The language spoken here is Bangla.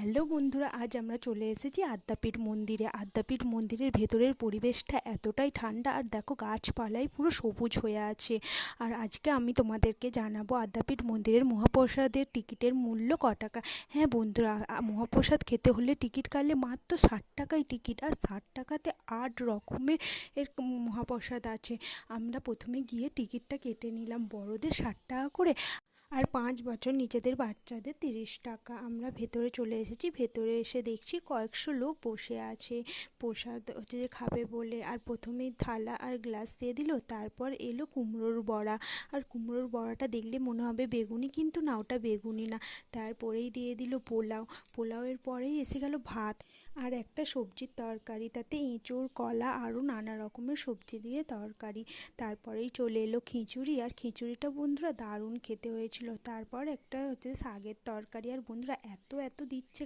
হ্যালো বন্ধুরা, আজ আমরা চলে এসেছি আদ্যাপীঠ মন্দিরে। আদ্যাপীঠ মন্দিরের ভেতরের পরিবেশটা এতটাই ঠান্ডা, আর দেখো গাছপালায় পুরো সবুজ হয়ে আছে। আর আজকে আমি তোমাদেরকে জানাবো আদ্যাপীঠ মন্দিরের মহাপ্রসাদের টিকিটের মূল্য ক টাকা। হ্যাঁ বন্ধুরা, মহাপ্রসাদ খেতে হলে টিকিট কাটলে মাত্র 60 টাকায় টিকিট, আর 60 টাকাতে 8 রকমের মহাপ্রসাদ আছে। আমরা প্রথমে গিয়ে টিকিটটা কেটে নিলাম, বড়দের 60 টাকা করে আর 5 বছর নিচেদের বাচ্চাদের 30 টাকা। আমরা ভেতরে চলে এসেছি, ভেতরে এসে দেখছি কয়েকশো লোক বসে আছে প্রসাদ হচ্ছে যে খাবে বলে। আর প্রথমেই থালা আর গ্লাস দিয়ে দিল, তারপর এলো কুমড়োর বড়া। আর কুমড়োর বড়াটা দেখলে মনে হবে বেগুনি, কিন্তু না, ওটা বেগুনি না। তারপরেই দিয়ে দিল পোলাও, পোলাওয়ের পরেই এসে গেল ভাত আর একটা সবজির তরকারি, তাতে এঁচোড়, কলা আরও নানা রকমের সবজি দিয়ে তরকারি। তারপরেই চলে এলো খিচুড়ি, আর খিচুড়িটা বন্ধুরা দারুণ খেতে হয়েছিল। তারপর একটা হচ্ছে শাকের তরকারি, আর বন্ধুরা এত এত দিচ্ছে